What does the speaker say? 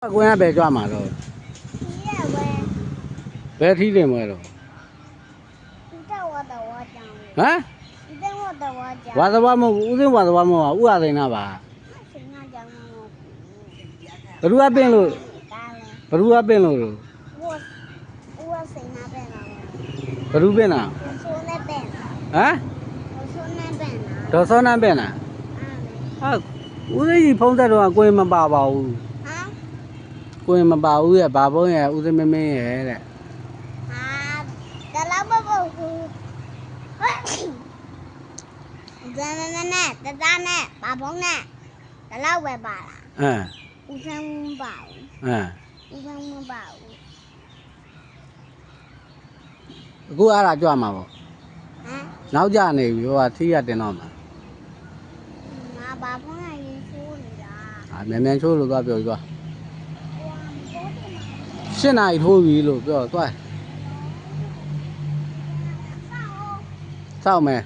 ကိုယ်ကပဲကြွမှာတော့ဘယ်ထီးတယ်မလို့ဟမ်ဝါသဘာမဟုတ်ဦးစင်းဝါသဘာမဟုတ်ဥရသိနာပါဘ누구ကပင်လို့ဘ누구ကပင်လို့ဘ누구ပင်လားဟမ်ဒေါ်စောနန်းပင်လားဟာဦးစင်းကြီးဖုံးသက်တော့ကိုယ်မပါပါဘူးကိုယ်မပါဘူးရဲ့ဘာဘုံရဲ့ဦးစင်းမင်းရဲ့တဲ့ဇာနနဲ့တသားနဲ့ဘာဘုံနဲ့ဒီလောက်ပဲပါလားဦးစန်းမပါဘူးဦးစန်းမပါဘူးအခုအားကြွမှာပေါ့နောက်ကြနေပြီဟိုကထီးရတင်တော့မှာငါဘာဘုံကရေးချိုးနေတာမြန်ချိုးလို့သွားပြောပြီးသွား8 နာရီထိုးပြီလို့ပြောသွားစောက်မယ်